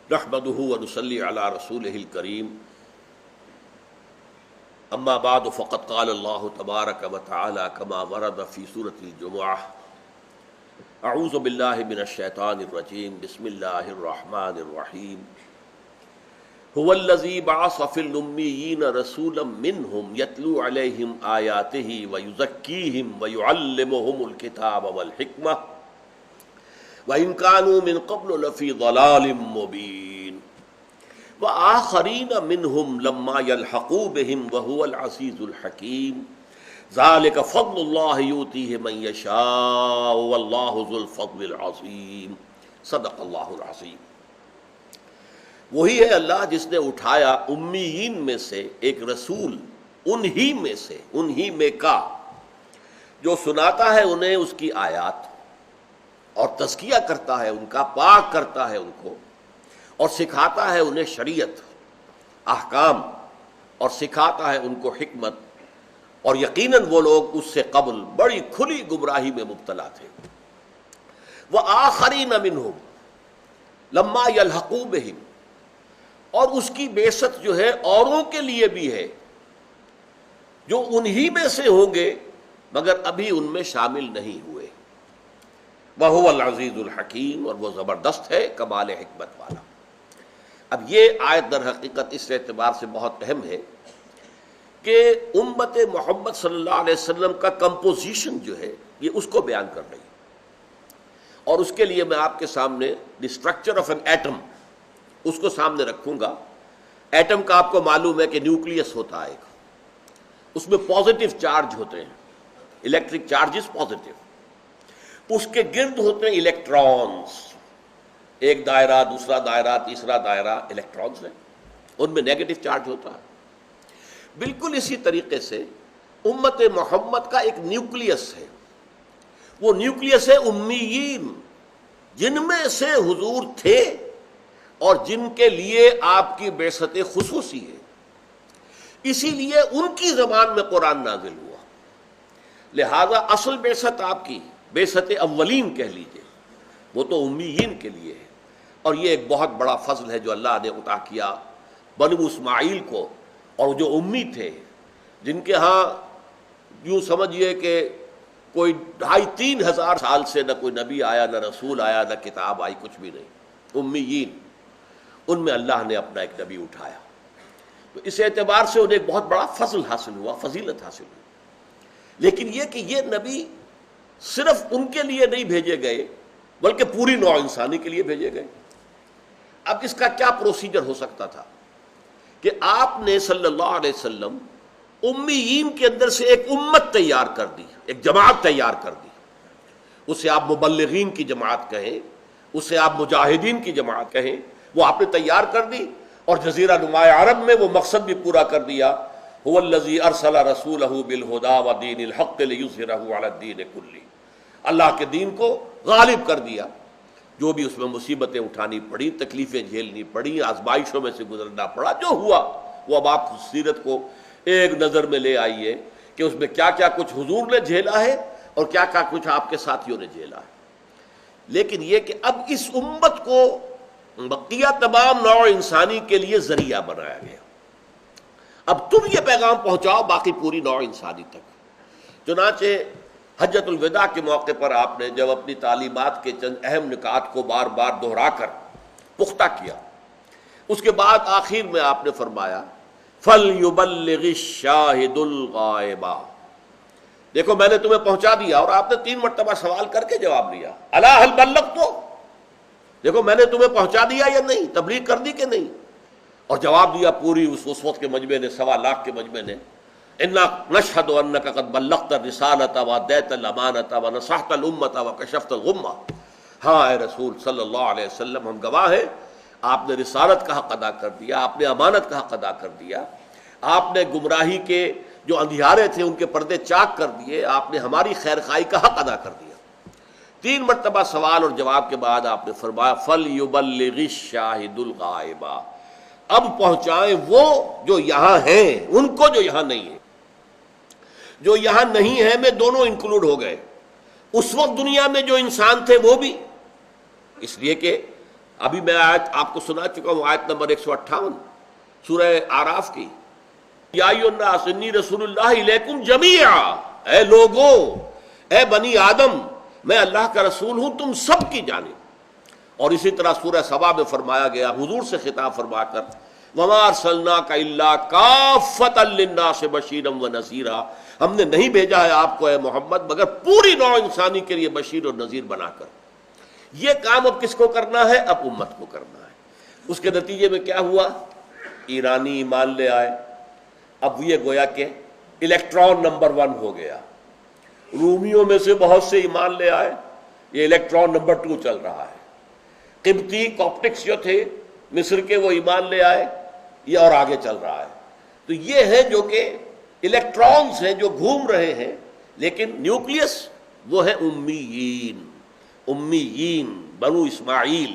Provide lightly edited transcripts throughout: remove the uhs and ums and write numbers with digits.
نحمده ونصلي على رسوله الكريم اما بعد فقد قال الله تبارك وتعالى كما ورد في سورة الجمعة اعوذ بالله من الشيطان الرجيم بسم الله الرحمن الرحيم هو الذي بعث في الأميين رسولا منهم يتلو عليهم آياته ويزكيهم ويعلمهم الكتاب والحكمة وإن كانوا من قبل لفي ضلال مبين وآخرين منهم لما يلحقوا بهم وهو العزيز الحكيم ذلك فضل الله يؤتيه من يشاء والله ذو الفضل العظيم صدق اللہ العظیم۔ وہی ہے اللہ جس نے اٹھایا امیین میں سے ایک رسول، انہی میں کا، جو سناتا ہے انہیں اس کی آیات اور تزکیہ کرتا ہے ان کا، پاک کرتا ہے ان کو، اور سکھاتا ہے انہیں شریعت، احکام، اور سکھاتا ہے ان کو حکمت، اور یقیناً وہ لوگ اس سے قبل بڑی کھلی گمراہی میں مبتلا تھے۔ وَآخَرِينَ مِنْهُمْ لَمَّا يَلْحَقُوا بِهِمْ، اور اس کی بعثت جو ہے اوروں کے لیے بھی ہے جو انہی میں سے ہوں گے مگر ابھی ان میں شامل نہیں ہوئے۔ وَهُوَ الْعَزِيزُ الْحَكِيمُ، اور وہ زبردست ہے، کمال حکمت والا۔ اب یہ آیت در حقیقت اس اعتبار سے بہت اہم ہے کہ امت محمد صلی اللہ علیہ وسلم کا کمپوزیشن جو ہے یہ اس کو بیان کر رہی ہے، اور اس کے لیے میں آپ کے سامنے the structure of an atom اس کو سامنے رکھوں گا۔ ایٹم کا آپ کو معلوم ہے کہ نیوکلیس ہوتا ہے، اس میں پازیٹیو چارج ہوتے ہیں، الیکٹرک چارجز پازیٹیو، اس کے گرد ہوتے ہیں الیکٹرانز، ایک دائرہ، دوسرا دائرہ، تیسرا دائرہ، الیکٹرانز ہیں، ان میں نیگیٹو چارج ہوتا ہے۔ بالکل اسی طریقے سے امت محمد کا ایک نیوکلیس ہے، وہ نیوکلیس ہے امیین، جن میں سے حضور تھے اور جن کے لیے آپ کی بعثت خصوصی ہے، اسی لیے ان کی زبان میں قرآن نازل ہوا۔ لہذا اصل بعثت آپ کی بعثت اولین کہہ لیجئے، وہ تو امیین کے لیے ہے، اور یہ ایک بہت بڑا فضل ہے جو اللہ نے عطا کیا بنو اسماعیل کو، اور جو امی تھے جن کے ہاں یوں سمجھیے کہ کوئی 2500-3000 سال سے نہ کوئی نبی آیا، نہ رسول آیا، نہ کتاب آئی، کچھ بھی نہیں، امیین، ان میں اللہ نے اپنا ایک نبی اٹھایا۔ تو اس اعتبار سے انہیں ایک بہت بڑا فضل حاصل ہوا، فضیلت حاصل ہوئی۔ لیکن یہ کہ یہ نبی صرف ان کے لیے نہیں بھیجے گئے بلکہ پوری نوع انسانی کے لیے بھیجے گئے۔ اب اس کا کیا پروسیجر ہو سکتا تھا کہ آپ نے صلی اللہ علیہ وسلم امیین کے اندر سے ایک امت تیار کر دی، ایک جماعت تیار کر دی، اسے آپ مبلغین کی جماعت کہیں، اسے آپ مجاہدین کی جماعت کہیں، وہ آپ نے تیار کر دی، اور جزیرہ نماء عرب میں وہ مقصد بھی پورا کر دیا۔ هو الذی ارسل رسولہ بالہدی ودین الحق لیظہرہ علی الدین کلہ، اللہ کے دین کو غالب کر دیا، جو بھی اس میں مصیبتیں اٹھانی پڑی، تکلیفیں جھیلنی پڑی، آزمائشوں میں سے گزرنا پڑا، جو ہوا وہ اب آپ سیرت کو ایک نظر میں لے آئیے کہ اس میں کیا کیا کچھ حضور نے جھیلا ہے اور کیا کیا کچھ آپ کے ساتھیوں نے جھیلا ہے۔ لیکن یہ کہ اب اس امت کو بقیہ تمام نوع انسانی کے لیے ذریعہ بنایا گیا، اب تم یہ پیغام پہنچاؤ باقی پوری نوع انسانی تک۔ چنانچہ حجۃ الوداع کے موقع پر آپ نے جب اپنی تعلیمات کے چند اہم نکات کو بار بار دہرا کر پختہ کیا، اس کے بعد آخر میں آپ نے فرمایا فَلْيُبَلِّغِ الشَّاهِدُ الْغَائِبَ، دیکھو میں نے تمہیں پہنچا دیا، اور آپ نے 3 مرتبہ سوال کر کے جواب دیا، الا هل بلغت، دیکھو میں نے تمہیں پہنچا دیا یا نہیں، تبلیغ کر دی کہ نہیں، اور جواب دیا پوری اس وقت کے مجمع نے، 1.25 لاکھ کے مجمع نے، انا نشهد انک قد بلغت الرسالۃ وادیت الامانۃ ونصحت الامۃ وکشفت الغمہ، ہاں اے رسول صلی اللہ علیہ وسلم، ہم گواہ ہیں آپ نے رسالت کا حق ادا کر دیا، آپ نے امانت کا حق ادا کر دیا، آپ نے گمراہی کے جو اندھیارے تھے ان کے پردے چاک کر دیے، آپ نے ہماری خیر خواہی کا حق ادا کر دیا۔ 3 مرتبہ سوال اور جواب کے بعد آپ نے فرمایا فَلْيُبَلِّغِ الشَّاهِدُ الْغَائِبَ، اب پہنچائیں وہ جو یہاں ہیں ان کو جو یہاں نہیں ہیں، جو یہاں نہیں ہیں میں دونوں انکلوڈ ہو گئے، اس وقت دنیا میں جو انسان تھے وہ بھی، اس لیے کہ ابھی میں آیت آپ کو سنا چکا ہوں، آیت نمبر 158 سورہ آراف کی، یا ایھا الناس انی رسول اللہ الیکم جمیعا، اے لوگوں، اے بنی آدم، میں اللہ کا رسول ہوں تم سب کی جانب۔ اور اسی طرح سورہ سبا میں فرمایا گیا حضور سے خطاب فرما کر، وما ارسلناک الا کافۃ للناس بشیرا ونذیرا، ہم نے نہیں بھیجا ہے آپ کو اے محمد مگر پوری نوع انسانی کے لیے بشیر اور نذیر بنا کر۔ یہ کام اب کس کو کرنا ہے؟ اب امت کو کرنا ہے۔ اس کے نتیجے میں کیا ہوا؟ ایرانی ایمان لے آئے، اب یہ گویا کہ الیکٹران نمبر 1 ہو گیا۔ رومیوں میں سے بہت سے ایمان لے آئے، یہ الیکٹران نمبر 2 چل رہا ہے۔ قبطی کاپٹکس جو تھے مصر کے، وہ ایمان لے آئے، یہ اور آگے چل رہا ہے۔ تو یہ ہے جو کہ الیکٹرانز ہیں جو گھوم رہے ہیں، لیکن نیوکلیس وہ ہے امیین، امیین بنو اسماعیل،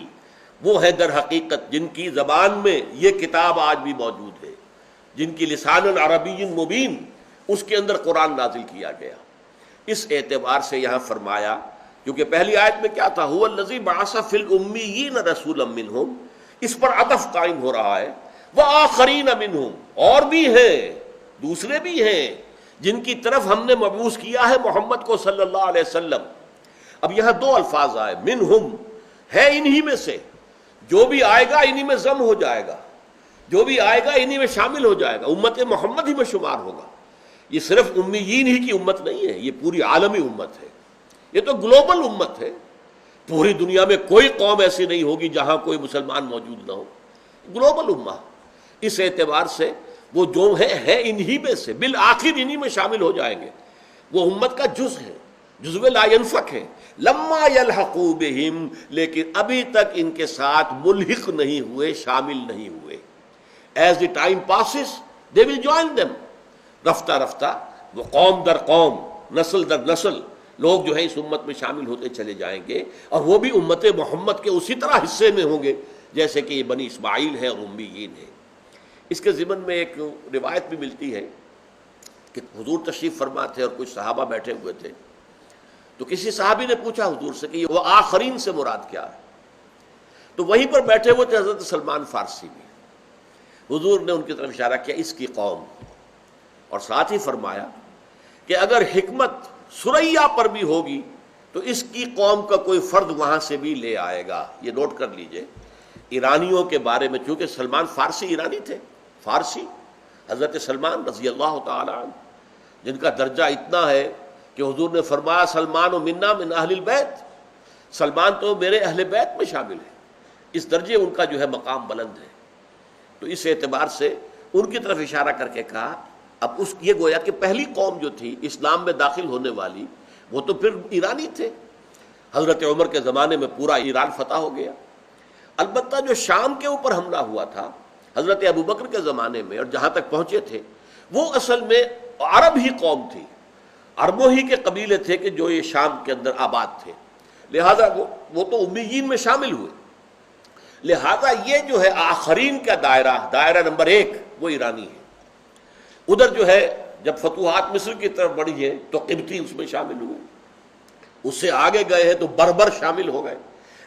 وہ ہے در حقیقت جن کی زبان میں یہ کتاب آج بھی موجود ہے، جن کی لسان عربی مبین، اس کے اندر قرآن نازل کیا گیا۔ اس اعتبار سے یہاں فرمایا، کیونکہ پہلی آیت میں کیا تھا؟ هو الذی بعث فی الامیین رسولا منہم، اس پر عطف قائم ہو رہا ہے، وآخرین منہم، اور بھی ہیں، دوسرے بھی ہیں جن کی طرف ہم نے مبعوث کیا ہے محمد کو صلی اللہ علیہ وسلم۔ اب یہاں 2 الفاظ آئے، منہم ہے انہی میں سے، جو بھی آئے گا انہی میں ضم ہو جائے گا، جو بھی آئے گا انہی میں شامل ہو جائے گا، امت محمد ہی میں شمار ہوگا۔ یہ صرف امیین ہی کی امت نہیں ہے، یہ پوری عالمی امت ہے، یہ تو گلوبل امت ہے۔ پوری دنیا میں کوئی قوم ایسی نہیں ہوگی جہاں کوئی مسلمان موجود نہ ہو، گلوبل امہ۔ اس اعتبار سے وہ جو ہے انہی میں سے، بالآخر انہی میں شامل ہو جائیں گے، وہ امت کا جز ہے، جزو لا ینفک ہے۔ لما یلحقوا بہم، لیکن ابھی تک ان کے ساتھ ملحق نہیں ہوئے، شامل نہیں ہوئے۔ As the time passes they will join them, رفتہ رفتہ وہ قوم در قوم، نسل در نسل لوگ جو ہے اس امت میں شامل ہوتے چلے جائیں گے، اور وہ بھی امت محمد کے اسی طرح حصے میں ہوں گے جیسے کہ یہ بنی اسماعیل ہے اور امیین ہے۔ اس کے ضمن میں ایک روایت بھی ملتی ہے کہ حضور تشریف فرما تھے اور کچھ صحابہ بیٹھے ہوئے تھے، تو کسی صحابی نے پوچھا حضور سے کہ وہ آخرین سے مراد کیا ہے؟ تو وہیں پر بیٹھے ہوئے تھے حضرت سلمان فارسی بھی۔ حضور نے ان کی طرف اشارہ کیا، اس کی قوم، اور ساتھ ہی فرمایا کہ اگر حکمت سریا پر بھی ہوگی تو اس کی قوم کا کوئی فرد وہاں سے بھی لے آئے گا۔ یہ نوٹ کر لیجئے، ایرانیوں کے بارے میں، چونکہ سلمان فارسی ایرانی تھے، فارسی، حضرت سلمان رضی اللہ تعالی عنہ، جن کا درجہ اتنا ہے کہ حضور نے فرمایا سلمان و منا من اہل البیت، سلمان تو میرے اہل بیت میں شامل ہے، اس درجے ان کا جو ہے مقام بلند ہے۔ تو اس اعتبار سے ان کی طرف اشارہ کر کے کہا، اب اس یہ گویا کہ پہلی قوم جو تھی اسلام میں داخل ہونے والی، وہ تو پھر ایرانی تھے۔ حضرت عمر کے زمانے میں پورا ایران فتح ہو گیا۔ البتہ جو شام کے اوپر حملہ ہوا تھا حضرت ابوبکر کے زمانے میں، اور جہاں تک پہنچے تھے، وہ اصل میں عرب ہی قوم تھی، عربوں ہی کے قبیلے تھے کہ جو یہ شام کے اندر آباد تھے، لہذا وہ تو امیین میں شامل ہوئے۔ لہذا یہ جو ہے آخرین کا دائرہ نمبر 1 وہ ایرانی ہے۔ ادھر جو ہے جب فتوحات مصر کی طرف بڑھی ہے تو قبطی اس میں شامل ہوئے، اس سے آگے گئے ہیں تو بربر شامل ہو گئے۔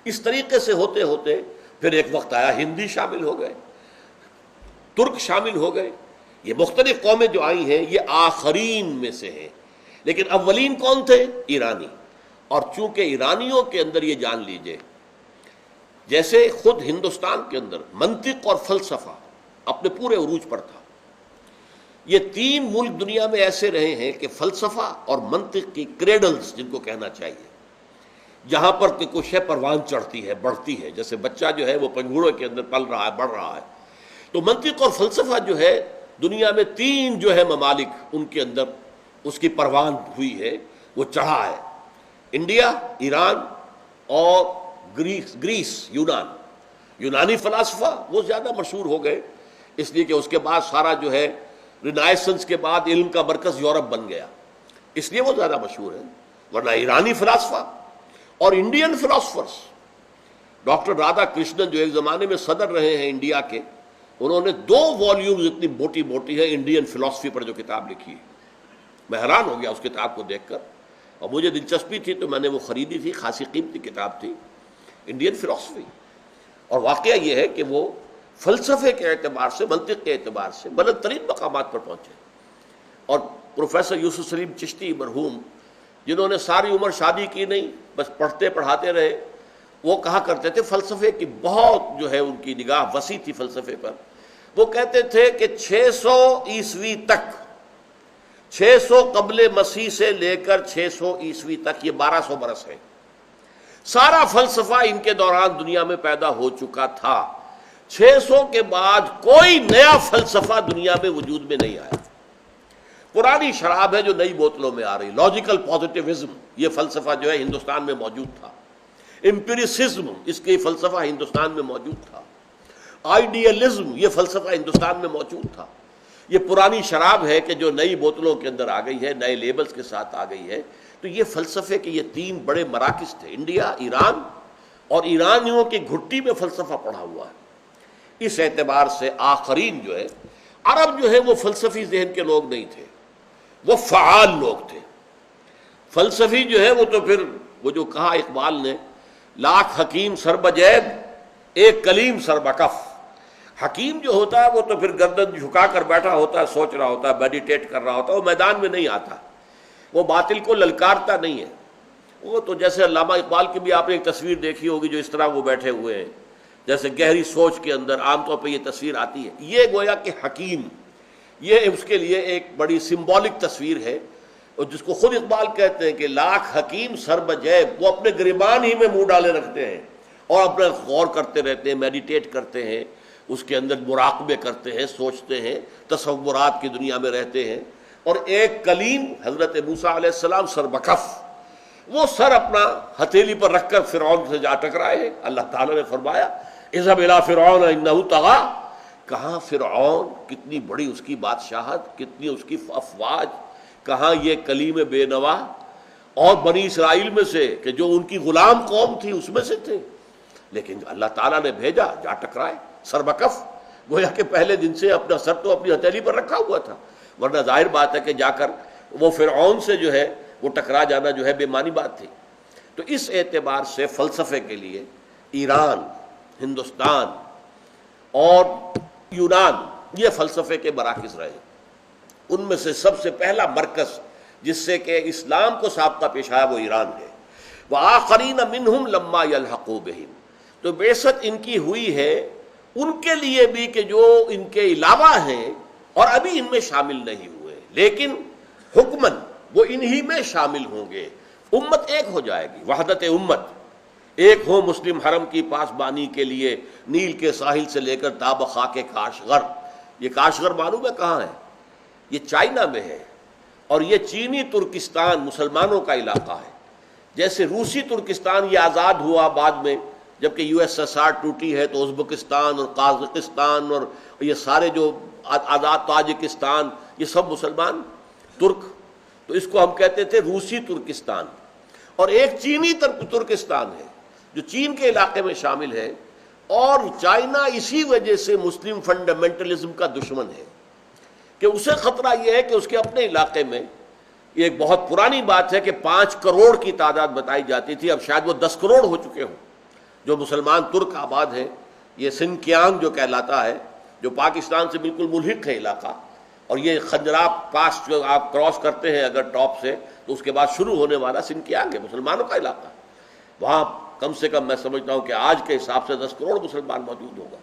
اس طریقے سے ہوتے ہوتے پھر ایک وقت آیا ہندی شامل ہو گئے، ترک شامل ہو گئے۔ یہ مختلف قومیں جو آئی ہیں یہ آخرین میں سے ہیں، لیکن اولین کون تھے؟ ایرانی۔ اور چونکہ ایرانیوں کے اندر یہ جان لیجئے، جیسے خود ہندوستان کے اندر منطق اور فلسفہ اپنے پورے عروج پر تھا، یہ 3 ملک دنیا میں ایسے رہے ہیں کہ فلسفہ اور منطق کی کریڈلز جن کو کہنا چاہیے، جہاں پر کہ کوئی شے پروان چڑھتی ہے، بڑھتی ہے، جیسے بچہ جو ہے وہ پنگھوڑے کے اندر پل رہا ہے، بڑھ رہا ہے، تو منطق اور فلسفہ جو ہے دنیا میں 3 جو ہے ممالک ان کے اندر اس کی پروان ہوئی ہے، وہ چڑھا ہے، انڈیا، ایران اور گریس، یونانی فلاسفہ وہ زیادہ مشہور ہو گئے، اس لیے کہ اس کے بعد سارا جو ہے رینائسنس کے بعد علم کا مرکز یورپ بن گیا، اس لیے وہ زیادہ مشہور ہے۔ ورنہ ایرانی فلاسفہ اور Indian philosophers, doctor Radha Krishnan جو ایک زمانے میں صدر رہے ہیں انڈیا کے، انہوں نے 2 والیومز اتنی موٹی موٹی ہے انڈین فلاسفی پر جو کتاب لکھی ہے۔ میں حیران ہو گیا اس کتاب کو دیکھ کر، اور مجھے دلچسپی تھی تو میں نے وہ خریدی تھی، خاصی قیمتی کتاب تھی، انڈین فلاسفی۔ اور واقعہ یہ ہے کہ وہ فلسفے کے اعتبار سے، منطق کے اعتبار سے بلند ترین مقامات پر پہنچے. اور پروفیسر یوسف سلیم چشتی مرحوم، جنہوں نے ساری عمر شادی کی نہیں، بس پڑھتے پڑھاتے رہے، وہ کہا کرتے تھے، فلسفے کی بہت جو ہے ان کی نگاہ وسیع تھی فلسفے پر. وہ کہتے تھے کہ 600 عیسوی تک، 600 قبل مسیح سے لے کر 600 عیسوی تک، یہ 1200 برس ہے، سارا فلسفہ ان کے دوران دنیا میں پیدا ہو چکا تھا. 600 کے بعد کوئی نیا فلسفہ دنیا میں وجود میں نہیں آیا. پرانی شراب ہے جو نئی بوتلوں میں آ رہی. لاجیکل پازیٹیوزم یہ فلسفہ جو ہے ہندوستان میں موجود تھا. امپیریسزم اس کے فلسفہ ہندوستان میں موجود تھا. آئیڈیلزم یہ فلسفہ ہندوستان میں موجود تھا. یہ پرانی شراب ہے کہ جو نئی بوتلوں کے اندر آ گئی ہے، نئے لیبلز کے ساتھ آ گئی ہے. تو یہ فلسفے کے یہ 3 بڑے مراکز تھے، انڈیا، ایران اور ایرانیوں کی گھٹی میں فلسفہ پڑھا ہوا ہے. اس اعتبار سے آخرین جو ہے، عرب جو ہے وہ فلسفی ذہن کے لوگ نہیں تھے، وہ فعال لوگ تھے. فلسفی جو ہے وہ تو پھر وہ جو کہا اقبال نے، لاکھ حکیم سر بجیب ایک کلیم سر بکف. حکیم جو ہوتا ہے وہ تو پھر گردن جھکا کر بیٹھا ہوتا ہے، سوچ رہا ہوتا ہے، میڈیٹیٹ کر رہا ہوتا ہے، وہ میدان میں نہیں آتا، وہ باطل کو للکارتا نہیں ہے. وہ تو جیسے علامہ اقبال کی بھی آپ نے ایک تصویر دیکھی ہوگی، جو اس طرح وہ بیٹھے ہوئے ہیں، جیسے گہری سوچ کے اندر عام طور پہ یہ تصویر آتی ہے. یہ گویا کہ حکیم، یہ اس کے لیے ایک بڑی سمبولک تصویر ہے، اور جس کو خود اقبال کہتے ہیں کہ لاکھ حکیم سر بجیب، وہ اپنے گریبان ہی میں منہ ڈالے رکھتے ہیں اور اپنا غور کرتے رہتے ہیں، میڈیٹیٹ کرتے ہیں، اس کے اندر مراقبے کرتے ہیں، سوچتے ہیں، تصورات کی دنیا میں رہتے ہیں. اور ایک کلیم حضرت موسیٰ علیہ السلام سر بکف، وہ سر اپنا ہتھیلی پر رکھ کر فرعون سے جا ٹکرائے. اللہ تعالیٰ نے فرمایا اذهب الى فرعون انه طغى. کہاں فرعون، کتنی بڑی اس کی بادشاہت، کتنی اس کی افواج، کہاں یہ کلیم بے نوا، اور بنی اسرائیل میں سے کہ جو ان کی غلام قوم تھی اس میں سے تھے. لیکن اللہ تعالیٰ نے بھیجا، جا ٹکرائے سر بکف. گویا کہ پہلے دن سے اپنا سر تو اپنی ہتھیلی پر رکھا ہوا تھا، ورنہ ظاہر بات ہے کہ جا کر وہ فرعون سے جو ہے وہ ٹکرا جانا جو ہے بے معنی بات تھی. تو اس اعتبار سے فلسفے کے لیے ایران، ہندوستان اور یونان یہ فلسفے کے مراکز رہے. ان میں سے سب سے پہلا مرکز جس سے کہ اسلام کو سابقہ پیش آیا وہ ایران ہے. وآخرین منہم لما یلحقوا بہم. تو بعثت ان کی ہوئی ہے ان کے لیے بھی کہ جو ان کے علاوہ ہیں اور ابھی ان میں شامل نہیں ہوئے، لیکن حکمن وہ انہی میں شامل ہوں گے. امت ایک ہو جائے گی، وحدت امت، ایک ہو مسلم حرم کی پاسبانی کے لیے نیل کے ساحل سے لے کر تا بخاک کاشغر. یہ کاشغر معلوم ہے کہاں ہے؟ یہ چائنا میں ہے، اور یہ چینی ترکستان مسلمانوں کا علاقہ ہے. جیسے روسی ترکستان یہ آزاد ہوا بعد میں، جبکہ یو ایس ایس آر ٹوٹی ہے، تو ازبکستان اور قازقستان اور یہ سارے جو آزاد تاجکستان، یہ سب مسلمان ترک. تو اس کو ہم کہتے تھے روسی ترکستان. اور ایک چینی ترکستان ہے جو چین کے علاقے میں شامل ہے. اور چائنا اسی وجہ سے مسلم فنڈامنٹلزم کا دشمن ہے کہ اسے خطرہ یہ ہے کہ اس کے اپنے علاقے میں، یہ ایک بہت پرانی بات ہے کہ 5 کروڑ کی تعداد بتائی جاتی تھی، اب شاید وہ 10 کروڑ ہو چکے ہوں جو مسلمان ترک آباد ہیں. یہ سنکیانگ جو کہلاتا ہے، جو پاکستان سے بالکل ملحق ہے علاقہ، اور یہ خنجراب پاس جو آپ کراس کرتے ہیں اگر ٹاپ سے، تو اس کے بعد شروع ہونے والا سنکیانگ ہے، مسلمانوں کا علاقہ. وہاں کم سے کم میں سمجھتا ہوں کہ آج کے حساب سے 10 کروڑ مسلمان موجود ہوگا.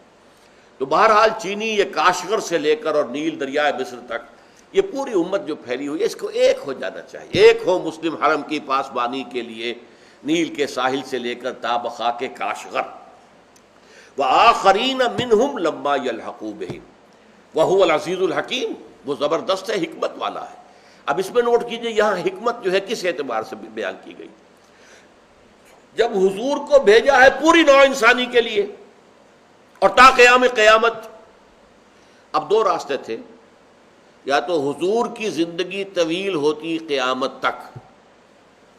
تو بہرحال چینی یہ کاشغر سے لے کر اور نیل دریائے مصر تک یہ پوری امت جو پھیلی ہوئی ہے، اس کو ایک ہو جانا چاہیے. ایک ہو مسلم حرم کی پاسبانی کے لیے نیل کے ساحل سے لے کر تا بخاک کاشغر. وآخرین منہم لما یلحقوا بہم وہو العزیز الحکیم. وہ زبردست ہے، حکمت والا ہے. اب اس میں نوٹ کیجئے یہاں حکمت جو ہے کس اعتبار سے بیان کی گئی. جب حضور کو بھیجا ہے پوری نوع انسانی کے لیے اور تا قیام قیامت. اب 2 راستے تھے، یا تو حضور کی زندگی طویل ہوتی قیامت تک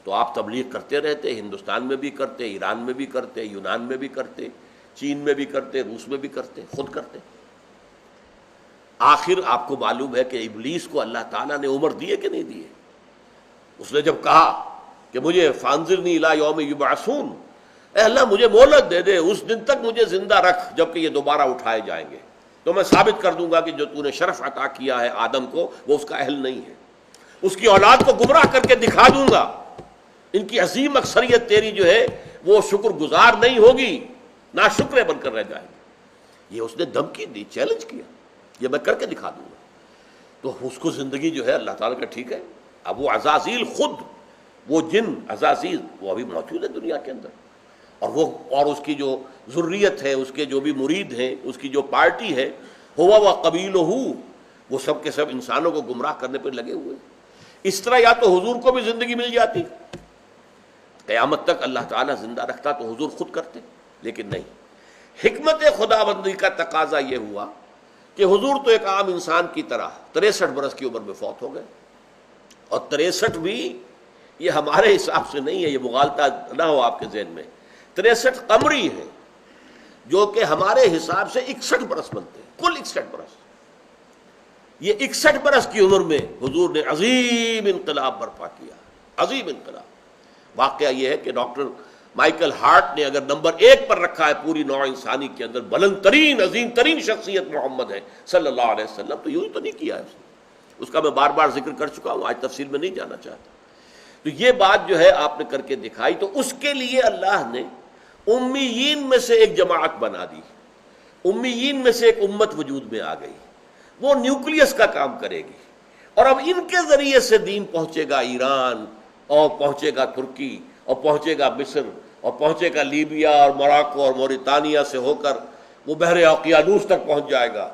تو آپ تبلیغ کرتے رہتے، ہندوستان میں بھی کرتے، ایران میں بھی کرتے، یونان میں بھی کرتے، چین میں بھی کرتے، روس میں بھی کرتے، خود کرتے. آخر آپ کو معلوم ہے کہ ابلیس کو اللہ تعالیٰ نے عمر دیے کہ نہیں دیے. اس نے جب کہا کہ مجھے فانظرنی الی یوم یبعثون، اے اللہ مجھے مہلت دے دے، اس دن تک مجھے زندہ رکھ جبکہ یہ دوبارہ اٹھائے جائیں گے، تو میں ثابت کر دوں گا کہ جو تو نے شرف عطا کیا ہے آدم کو وہ اس کا اہل نہیں ہے، اس کی اولاد کو گمراہ کر کے دکھا دوں گا، ان کی عظیم اکثریت تیری جو ہے وہ شکر گزار نہیں ہوگی، ناشکرے بن کر رہ جائیں گے۔ یہ اس نے دھمکی دی، چیلنج کیا، یہ میں کر کے دکھا دوں گا۔ تو اس کو زندگی جو ہے اللہ تعالیٰ کا ٹھیک ہے۔ اب وہ عزازیل خود، وہ جن عزازیل وہ ابھی موجود ہے دنیا کے اندر، اور اس کی جو ذریت ہے، اس کے جو بھی مرید ہیں، اس کی جو پارٹی ہے، ہوا و قبیلہ، وہ سب کے سب انسانوں کو گمراہ کرنے پہ لگے ہوئے۔ اس طرح یا تو حضور کو بھی زندگی مل جاتی، قیامت تک اللہ تعالیٰ زندہ رکھتا تو حضور خود کرتے، لیکن نہیں۔ حکمت خدا بندی کا تقاضا یہ ہوا کہ حضور تو ایک عام انسان کی طرح 63 برس کی عمر میں فوت ہو گئے، اور 63 بھی یہ ہمارے حساب سے نہیں ہے، یہ مغالطہ نہ ہو آپ کے ذہن میں، 63 قمری ہے جو کہ ہمارے حساب سے 61 برس بنتے ہیں، کل 61 برس۔ یہ 61 برس کی عمر میں حضور نے عظیم انقلاب برپا کیا، عظیم انقلاب۔ واقعہ یہ ہے کہ ڈاکٹر مائیکل ہارٹ نے اگر نمبر 1 پر رکھا ہے پوری نوع انسانی کے اندر بلند ترین عظیم ترین شخصیت محمد ہے صلی اللہ علیہ وسلم، تو یوں ہی تو نہیں کیا ہے اس کا میں بار بار ذکر کر چکا ہوں، آج تفصیل میں نہیں جانا چاہتا۔ تو یہ بات جو ہے آپ نے کر کے دکھائی، تو اس کے لیے اللہ نے امیین میں سے ایک جماعت بنا دی، امیین میں سے ایک امت وجود میں آ گئی، وہ نیوکلیس کا کام کرے گی، اور اب ان کے ذریعے سے دین پہنچے گا ایران، اور پہنچے گا ترکی، اور پہنچے گا مصر، اور پہنچے گا لیبیا اور موراکو اور موریتانیہ سے ہو کر وہ بحر اوقیانوس تک پہنچ جائے گا،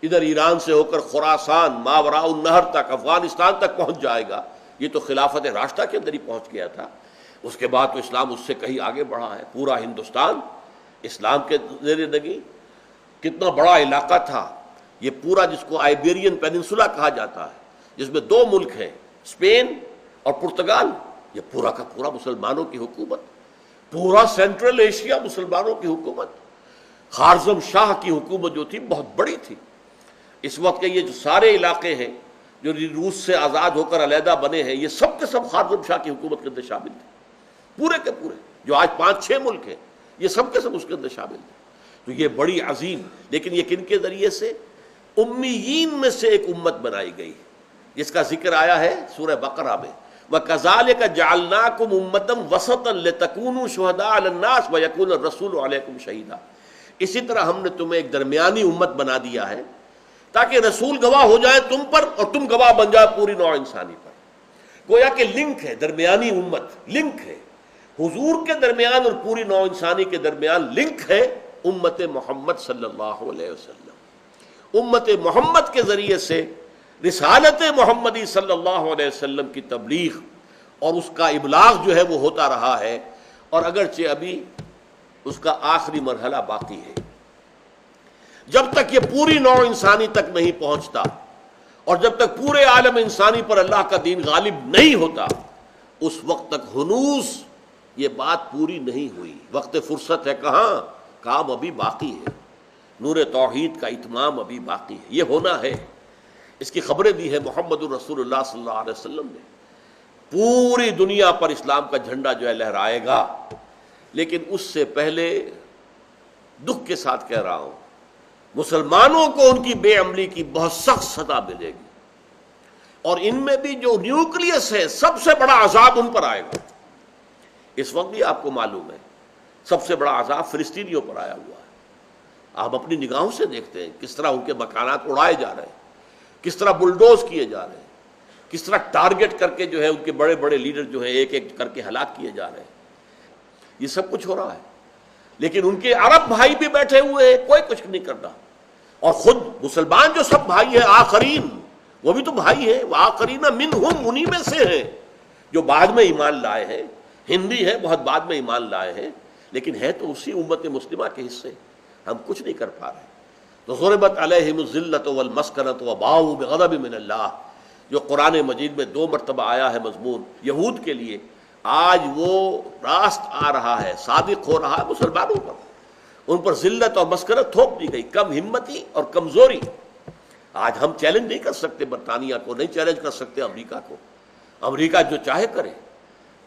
ادھر ایران سے ہو کر خراسان ماوراء النہر تک افغانستان تک پہنچ جائے گا۔ یہ تو خلافت راشدہ کے اندر ہی پہنچ گیا تھا، اس کے بعد تو اسلام اس سے کہیں آگے بڑھا ہے۔ پورا ہندوستان اسلام کے زیر نگی، کتنا بڑا علاقہ تھا یہ پورا، جس کو آئیبیرین پیننسولا کہا جاتا ہے، جس میں 2 ملک ہیں، اسپین اور پرتگال، یہ پورا کا پورا مسلمانوں کی حکومت، پورا سینٹرل ایشیا مسلمانوں کی حکومت۔ خارزم شاہ کی حکومت جو تھی بہت بڑی تھی۔ اس وقت کے یہ جو سارے علاقے ہیں جو روس سے آزاد ہو کر علیحدہ بنے ہیں، یہ سب کے سب خارزم شاہ کی حکومت کے اندر شامل تھے، پورے کے پورے، جو آج 5-6 ملک ہیں یہ سب کے سب اس کے اندر شامل تھے۔ تو یہ بڑی عظیم، لیکن یہ کن کے ذریعے سے؟ امیین میں سے ایک امت بنائی گئی، جس کا ذکر آیا ہے سورہ بقرہ میں، وَكَذَلِكَ جَعَلْنَاكُمْ أُمَّةً وَسَطًا لِتَكُونُوا شُهَدَاءَ عَلَى النَّاسِ وَيَكُونَ الرَّسُولُ عَلَيْكُمْ شَهِيدًا۔ اسی طرح ہم نے تمہیں ایک درمیانی امت بنا دیا ہے تاکہ رسول گواہ ہو جائے تم پر اور تم گواہ بن جائے پوری نوع انسانی پر۔ گویا کہ لنک ہے، درمیانی امت لنک ہے، حضور کے درمیان اور پوری نوع انسانی کے درمیان لنک ہے امت محمد صلی اللہ علیہ وسلم۔ امت محمد کے ذریعے سے رسالت محمدی صلی اللہ علیہ وسلم کی تبلیغ اور اس کا ابلاغ جو ہے وہ ہوتا رہا ہے، اور اگرچہ ابھی اس کا آخری مرحلہ باقی ہے۔ جب تک یہ پوری نوع انسانی تک نہیں پہنچتا، اور جب تک پورے عالم انسانی پر اللہ کا دین غالب نہیں ہوتا، اس وقت تک ہنوز یہ بات پوری نہیں ہوئی۔ وقت فرصت ہے کہاں، کام ابھی باقی ہے، نور توحید کا اتمام ابھی باقی ہے، یہ ہونا ہے۔ اس کی خبریں دی ہے محمد الرسول اللہ صلی اللہ علیہ وسلم نے، پوری دنیا پر اسلام کا جھنڈا جو ہے لہرائے گا، لیکن اس سے پہلے دکھ کے ساتھ کہہ رہا ہوں، مسلمانوں کو ان کی بے عملی کی بہت سخت سزا ملے گی، اور ان میں بھی جو نیوکلیس ہے سب سے بڑا عذاب ان پر آئے گا۔ اس وقت بھی آپ کو معلوم ہے سب سے بڑا عذاب فلسطینیوں پر آیا ہوا ہے۔ آپ اپنی نگاہوں سے دیکھتے ہیں کس طرح ان کے مکانات اڑائے جا رہے ہیں، کس طرح بلڈوز کیے جا رہے ہیں، کس طرح ٹارگٹ کر کے جو ہے ان کے بڑے بڑے لیڈر جو ہیں ایک ایک کر کے ہلاک کیے جا رہے ہیں۔ یہ سب کچھ ہو رہا ہے، لیکن ان کے عرب بھائی بھی بیٹھے ہوئے ہیں، کوئی کچھ نہیں کرتا، اور خود مسلمان جو سب بھائی ہیں آخرین، وہ بھی تو بھائی ہیں، وہ آخرین منہم، انہی میں سے ہیں جو بعد میں ایمان لائے ہیں، ہندی ہے بہت بعد میں ایمان لائے ہیں، لیکن ہے تو اسی امت مسلمہ کے حصے، ہم کچھ نہیں کر پا رہے۔ تو ضربت علیہم الذلۃ والمسکنۃ وباؤوا بغضب من اللہ، جو قرآن مجید میں 2 مرتبہ آیا ہے مضمون یہود کے لیے، آج وہ راست آ رہا ہے، صادق ہو رہا ہے مسلمانوں پر، ان پر ذلت اور مسکنت تھوپ دی گئی، کم ہمتی اور کمزوری۔ آج ہم چیلنج نہیں کر سکتے برطانیہ کو، نہیں چیلنج کر سکتے امریکہ کو، امریکہ جو چاہے کرے،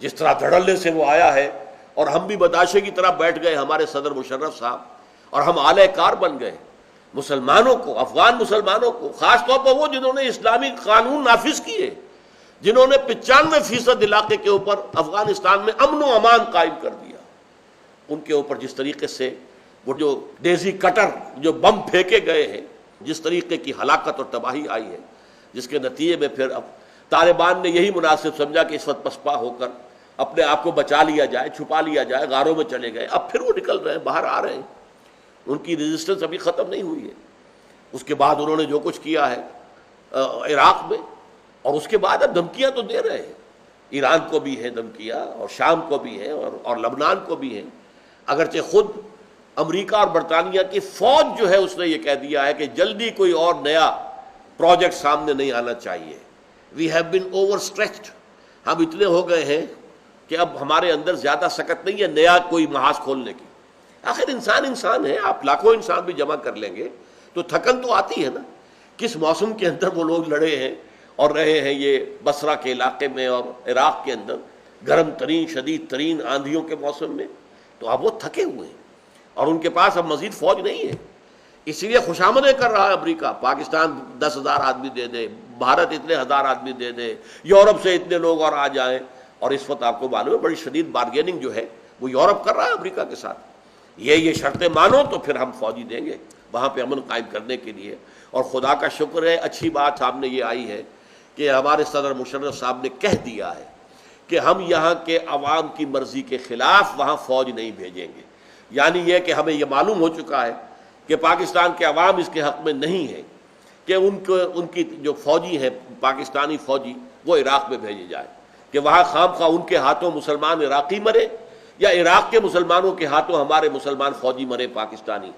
جس طرح دھڑلے سے وہ آیا ہے اور ہم بھی بداشے کی طرح بیٹھ گئے ہمارے صدر مشرف صاحب، اور ہم اعلی کار بن گئے مسلمانوں کو، افغان مسلمانوں کو، خاص طور پر وہ جنہوں نے اسلامی قانون نافذ کیے، جنہوں نے 95% علاقے کے اوپر افغانستان میں امن و امان قائم کر دیا، ان کے اوپر جس طریقے سے وہ جو ڈیزی کٹر جو بم پھینکے گئے ہیں، جس طریقے کی ہلاکت اور تباہی آئی ہے، جس کے نتیجے میں پھر اب طالبان نے یہی مناسب سمجھا کہ اس وقت پسپا ہو کر اپنے آپ کو بچا لیا جائے، چھپا لیا جائے، غاروں میں چلے گئے، اب پھر وہ نکل رہے ہیں، باہر آ رہے ہیں، ان کی ریزسٹنس ابھی ختم نہیں ہوئی ہے۔ اس کے بعد انہوں نے جو کچھ کیا ہے عراق میں، اور اس کے بعد اب دھمکیاں تو دے رہے ہیں، ایران کو بھی ہیں دھمکیاں، اور شام کو بھی ہیں، اور لبنان کو بھی ہیں، اگرچہ خود امریکہ اور برطانیہ کی فوج جو ہے اس نے یہ کہہ دیا ہے کہ جلدی کوئی اور نیا پروجیکٹ سامنے نہیں آنا چاہیے۔ We have been overstretched, ہم اتنے ہو گئے ہیں کہ اب ہمارے اندر زیادہ سکت نہیں ہے نیا کوئی محاذ کھولنے کی۔ آخر انسان ہے، آپ لاکھوں انسان بھی جمع کر لیں گے تو تھکن تو آتی ہے نا۔ کس موسم کے اندر وہ لوگ لڑے ہیں اور رہے ہیں یہ بصرہ کے علاقے میں اور عراق کے اندر گرم ترین شدید ترین آندھیوں کے موسم میں، تو اب وہ تھکے ہوئے ہیں اور ان کے پاس اب مزید فوج نہیں ہے۔ اسی لیے خوشامدیں کر رہا ہے امریکہ، پاکستان 10,000 آدمی دے دے، بھارت اتنے 1000 آدمی دے دے، یورپ سے اتنے لوگ اور آ جائیں، اور اس وقت آپ کو معلوم ہے بڑی شدید بارگیننگ جو ہے وہ یورپ کر رہا ہے امریکہ کے ساتھ، یہ شرطیں مانو تو پھر ہم فوجی دیں گے وہاں پہ امن قائم کرنے کے لیے۔ اور خدا کا شکر ہے، اچھی بات سامنے یہ آئی ہے کہ ہمارے صدر مشرف صاحب نے کہہ دیا ہے کہ ہم یہاں کے عوام کی مرضی کے خلاف وہاں فوج نہیں بھیجیں گے، یعنی یہ کہ ہمیں یہ معلوم ہو چکا ہے کہ پاکستان کے عوام اس کے حق میں نہیں ہے کہ ان کی جو فوجی ہیں پاکستانی فوجی وہ عراق میں بھیجے جائے، کہ وہاں خام خواہ ان کے ہاتھوں مسلمان عراقی مرے یا عراق کے مسلمانوں کے ہاتھوں ہمارے مسلمان فوجی مرے پاکستانی۔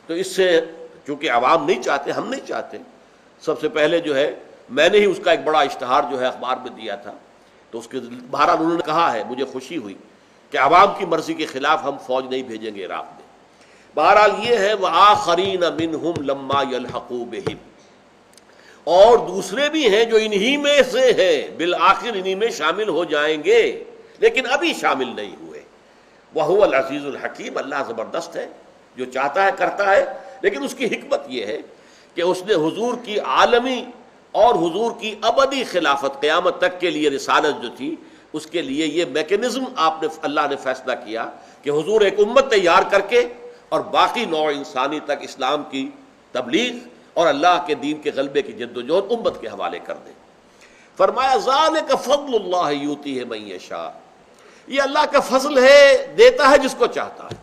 تو اس سے چونکہ عوام نہیں چاہتے، ہم نہیں چاہتے، سب سے پہلے جو ہے میں نے ہی اس کا ایک بڑا اشتہار جو ہے اخبار میں دیا تھا، تو اس کے بہرحال انہوں نے کہا ہے، مجھے خوشی ہوئی کہ عوام کی مرضی کے خلاف ہم فوج نہیں بھیجیں گے عراق میں۔ بہرحال یہ ہے وَآخَرِينَ مِنْهُمْ لَمَّا يَلْحَقُوا بِهِمْ، اور دوسرے بھی ہیں جو انہی میں سے ہیں، بالآخر انہی میں شامل ہو جائیں گے، لیکن ابھی شامل نہیں ہوئے۔ وَهُوَ الْعَزِيزُ الْحَكِيمُ، اللہ زبردست ہے، جو چاہتا ہے کرتا ہے، لیکن اس کی حکمت یہ ہے کہ اس نے حضور کی عالمی اور حضور کی ابدی خلافت قیامت تک کے لیے رسالت جو تھی، اس کے لیے یہ میکینزم اللہ نے فیصلہ کیا کہ حضور ایک امت تیار کر کے اور باقی نوع انسانی تک اسلام کی تبلیغ اور اللہ کے دین کے غلبے کی جدوجہد امت کے حوالے کر دیں۔ فرمایا ذالک فضل اللہ یؤتیہ من یشاء، یہ اللہ کا فضل ہے، دیتا ہے جس کو چاہتا ہے۔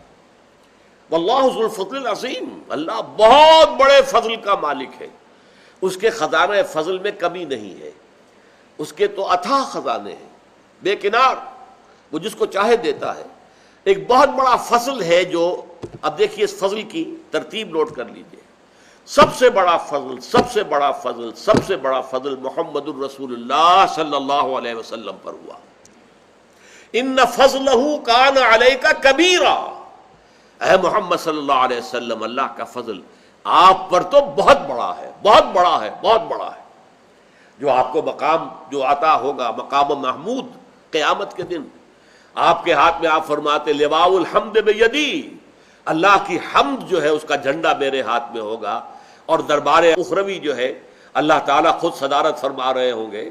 واللہ ذو الفضل العظیم، اللہ بہت بڑے فضل کا مالک ہے، اس کے خزانہ فضل میں کمی نہیں ہے، اس کے تو اتھاہ خزانے ہیں بے کنار، وہ جس کو چاہے دیتا ہے۔ ایک بہت بڑا فضل ہے جو، اب دیکھیے اس فضل کی ترتیب نوٹ کر لیجئے، سب سے بڑا فضل، سب سے بڑا فضل، سب سے بڑا فضل محمد الرسول اللہ صلی اللہ علیہ وسلم پر ہوا۔ ان فضلہ کان علیک کبیرا، اے محمد صلی اللہ علیہ وسلم، اللہ کا فضل آپ پر تو بہت بڑا ہے، بہت بڑا ہے، بہت بڑا ہے۔ جو آپ کو مقام جو عطا ہوگا، مقام محمود قیامت کے دن، آپ کے ہاتھ میں آپ فرماتے لواء الحمد بیدی، اللہ کی حمد جو ہے اس کا جھنڈا میرے ہاتھ میں ہوگا، اور دربار اخروی جو ہے اللہ تعالیٰ خود صدارت فرما رہے ہوں گے،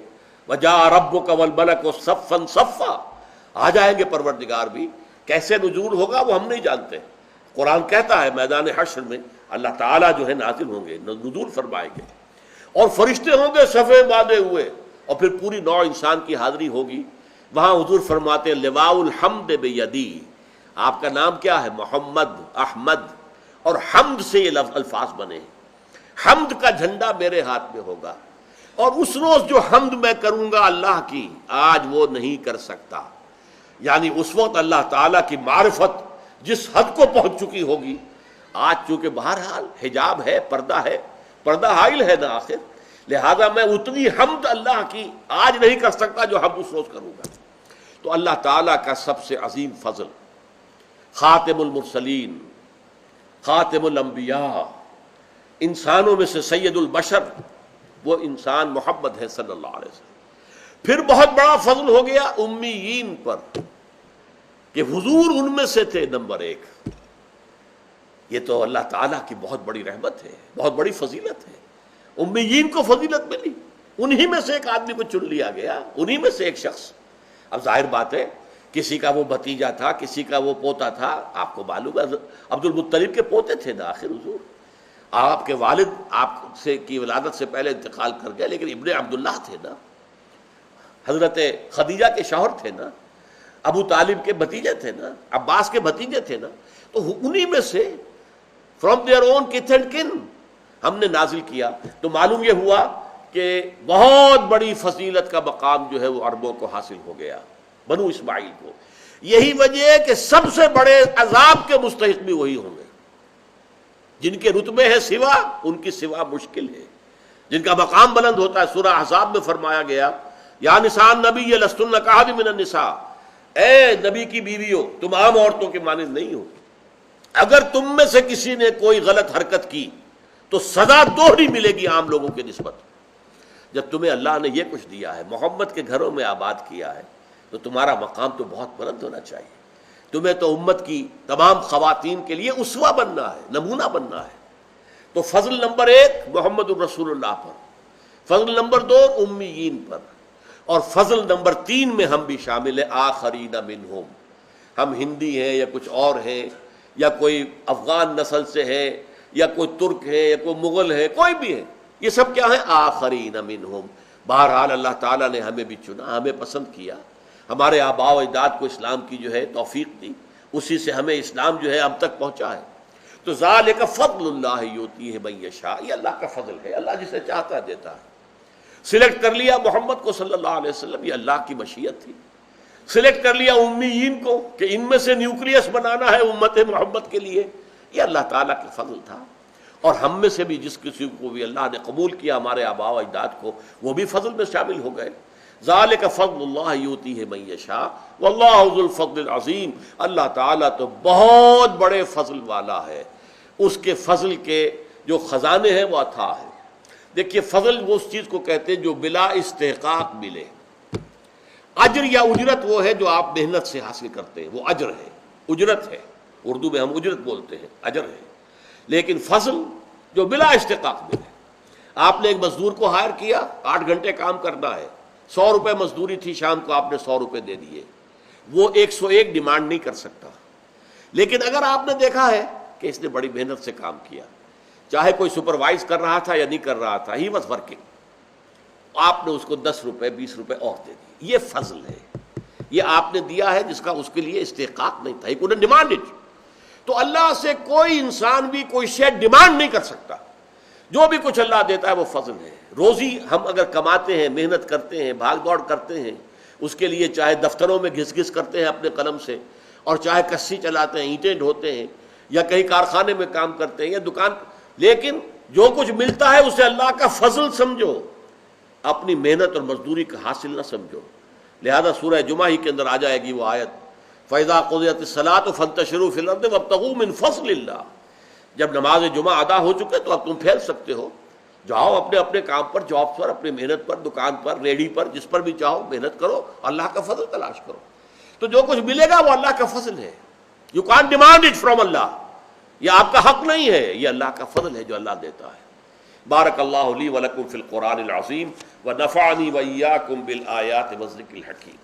وجاء ربک والملک صفا صفا، آ جائیں گے پروردگار بھی، کیسے نزول ہوگا وہ ہم نہیں جانتے، قرآن کہتا ہے میدان حشر میں اللہ تعالیٰ جو ہے نازل ہوں گے، نزول فرمائیں گے، اور فرشتے ہوں گے صفے باندھے ہوئے، اور پھر پوری نوع انسان کی حاضری ہوگی۔ وہاں حضور فرماتے ہیں لواء الحمد بیدی، آپ کا نام کیا ہے؟ محمد، احمد، اور حمد سے یہ الفاظ بنے ہیں، حمد کا جھنڈا میرے ہاتھ میں ہوگا، اور اس روز جو حمد میں کروں گا اللہ کی، آج وہ نہیں کر سکتا، یعنی اس وقت اللہ تعالیٰ کی معرفت جس حد کو پہنچ چکی ہوگی، آج چونکہ بہرحال حجاب ہے، پردہ حائل ہے نا آخر، لہذا میں اتنی حمد اللہ کی آج نہیں کر سکتا جو حمد اس روز کروں گا۔ تو اللہ تعالیٰ کا سب سے عظیم فضل، خاتم المرسلین، خاتم الانبیاء، انسانوں میں سے سید البشر، وہ انسان محمد ہے صلی اللہ علیہ وسلم۔ پھر بہت بڑا فضل ہو گیا امیین پر، کہ حضور ان میں سے تھے نمبر 1۔ یہ تو اللہ تعالیٰ کی بہت بڑی رحمت ہے، بہت بڑی فضیلت ہے۔ امیین کو فضیلت ملی، انہی میں سے ایک آدمی کو چن لیا گیا، انہی میں سے ایک شخص۔ اب ظاہر بات ہے کسی کا وہ بھتیجا تھا، کسی کا وہ پوتا تھا، آپ کو معلوم ہے عبد المطلب کے پوتے تھے نا آخر حضور۔ آپ کے والد آپ سے کی ولادت سے پہلے انتقال کر گئے، لیکن ابن عبداللہ تھے نا، حضرت خدیجہ کے شوہر تھے نا، ابو طالب کے بھتیجے تھے نا، عباس کے بھتیجے تھے نا، تو انہی میں سے فرام دیئر اون کتھ اینڈ کن ہم نے نازل کیا۔ تو معلوم یہ ہوا کہ بہت بڑی فضیلت کا مقام جو ہے وہ عربوں کو حاصل ہو گیا، بنو اسماعیل کو۔ یہی وجہ ہے کہ سب سے بڑے عذاب کے مستحق بھی وہی ہوں گے، جن کے رتبے ہیں سوا، ان کی سوا مشکل ہے، جن کا مقام بلند ہوتا ہے۔ سورہ احزاب میں فرمایا گیا یا نساء النبی لستن کاحد من النساء، اے نبی کی بیویوں تم عام عورتوں کے مانند نہیں ہو، اگر تم میں سے کسی نے کوئی غلط حرکت کی تو سزا دوہری ملے گی عام لوگوں کی نسبت۔ جب تمہیں اللہ نے یہ کچھ دیا ہے، محمد کے گھروں میں آباد کیا ہے، تو تمہارا مقام تو بہت بلند ہونا چاہیے۔ تمہیں تو امت کی تمام خواتین کے لیے اسوہ بننا ہے، نمونہ بننا ہے۔ تو فضل نمبر 1 محمد الرسول اللہ پر، فضل نمبر 2 امیین پر، اور فضل نمبر 3 میں ہم بھی شامل ہیں، آخرین منہم۔ ہم ہندی ہیں یا کچھ اور ہیں، یا کوئی افغان نسل سے ہے، یا کوئی ترک ہے، یا کوئی مغل ہے، کوئی بھی ہے، یہ سب کیا ہے؟ آخرین منہم۔ بہرحال اللہ تعالیٰ نے ہمیں بھی چنا، ہمیں پسند کیا، ہمارے آباء و اجداد کو اسلام کی جو ہے توفیق دی، اسی سے ہمیں اسلام جو ہے اب تک پہنچا ہے۔ تو ذالک فضل اللہ یؤتیہ من یشاء، یہ اللہ کا فضل ہے، اللہ جسے چاہتا ہے دیتا ہے۔ سلیکٹ کر لیا محمد کو صلی اللہ علیہ وسلم، یہ اللہ کی مشیت تھی۔ سلیکٹ کر لیا امیین کو کہ ان میں سے نیوکلیس بنانا ہے امت محمد کے لیے، یہ اللہ تعالیٰ کا فضل تھا۔ اور ہم میں سے بھی جس کسی کو بھی اللہ نے قبول کیا، ہمارے آباء و اجداد کو، وہ بھی فضل میں شامل ہو گئے۔ ذالک فضل اللہ یؤتیہ من یشاء واللہ ذو الفضل العظیم، اللہ تعالیٰ تو بہت بڑے فضل والا ہے، اس کے فضل کے جو خزانے ہیں وہ اتھاہ ہیں۔ دیکھیے فضل وہ اس چیز کو کہتے ہیں جو بلا استحقاق ملے۔ اجر یا اجرت وہ ہے جو آپ محنت سے حاصل کرتے ہیں، وہ اجر ہے، اجرت ہے، اردو میں ہم اجرت بولتے ہیں، اجر ہے۔ لیکن فضل جو بلا استحقاق ملے، آپ نے ایک مزدور کو ہائر کیا، 8 گھنٹے کام کرنا ہے، 100 روپے مزدوری تھی، شام کو آپ نے 100 روپے دے دیے، وہ 101 ڈیمانڈ نہیں کر سکتا۔ لیکن اگر آپ نے دیکھا ہے کہ اس نے بڑی محنت سے کام کیا، چاہے کوئی سپروائز کر رہا تھا یا نہیں کر رہا تھا، ہی واز ورکنگ، آپ نے اس کو 10 روپے 20 روپے اور دے دیے، یہ فضل ہے۔ یہ آپ نے دیا ہے جس کا اس کے لیے استحقاق نہیں تھا، ہی کوڈنٹ ڈیمانڈ اٹ۔ تو اللہ سے کوئی انسان بھی کوئی شے ڈیمانڈ نہیں کر سکتا، جو بھی کچھ اللہ دیتا ہے وہ فضل ہے۔ روزی ہم اگر کماتے ہیں، محنت کرتے ہیں، بھاگ دوڑ کرتے ہیں، اس کے لیے چاہے دفتروں میں گھس گھس کرتے ہیں اپنے قلم سے، اور چاہے کسی چلاتے ہیں، اینٹیں ڈھوتے ہیں، یا کہیں کارخانے میں کام کرتے ہیں یا دکان، لیکن جو کچھ ملتا ہے اسے اللہ کا فضل سمجھو، اپنی محنت اور مزدوری کا حاصل نہ سمجھو۔ لہذا سورہ جمعہ ہی کے اندر آ جائے گی وہ آیت، فَإِذَا قُضِيَتِ الصَّلَاةُ فَانتَشِرُوا فِي الْأَرْضِ وَابْتَغُوا مِن فَضْلِ اللَّهِ۔ جب نماز جمعہ ادا ہو چکے تو اب تم پھیل سکتے ہو، جاؤ اپنے اپنے کام پر، جاب پر، اپنی محنت پر، دکان پر، ریڑھی پر، جس پر بھی چاہو محنت کرو، اللہ کا فضل تلاش کرو۔ تو جو کچھ ملے گا وہ اللہ کا فضل ہے، you can't demand it from Allah, یہ آپ کا حق نہیں ہے، یہ اللہ کا فضل ہے جو اللہ دیتا ہے۔ بارک اللہ لی ولکم فی القرآن العظیم ونفعنی وإیاکم بالآیات والذکر الحکیم۔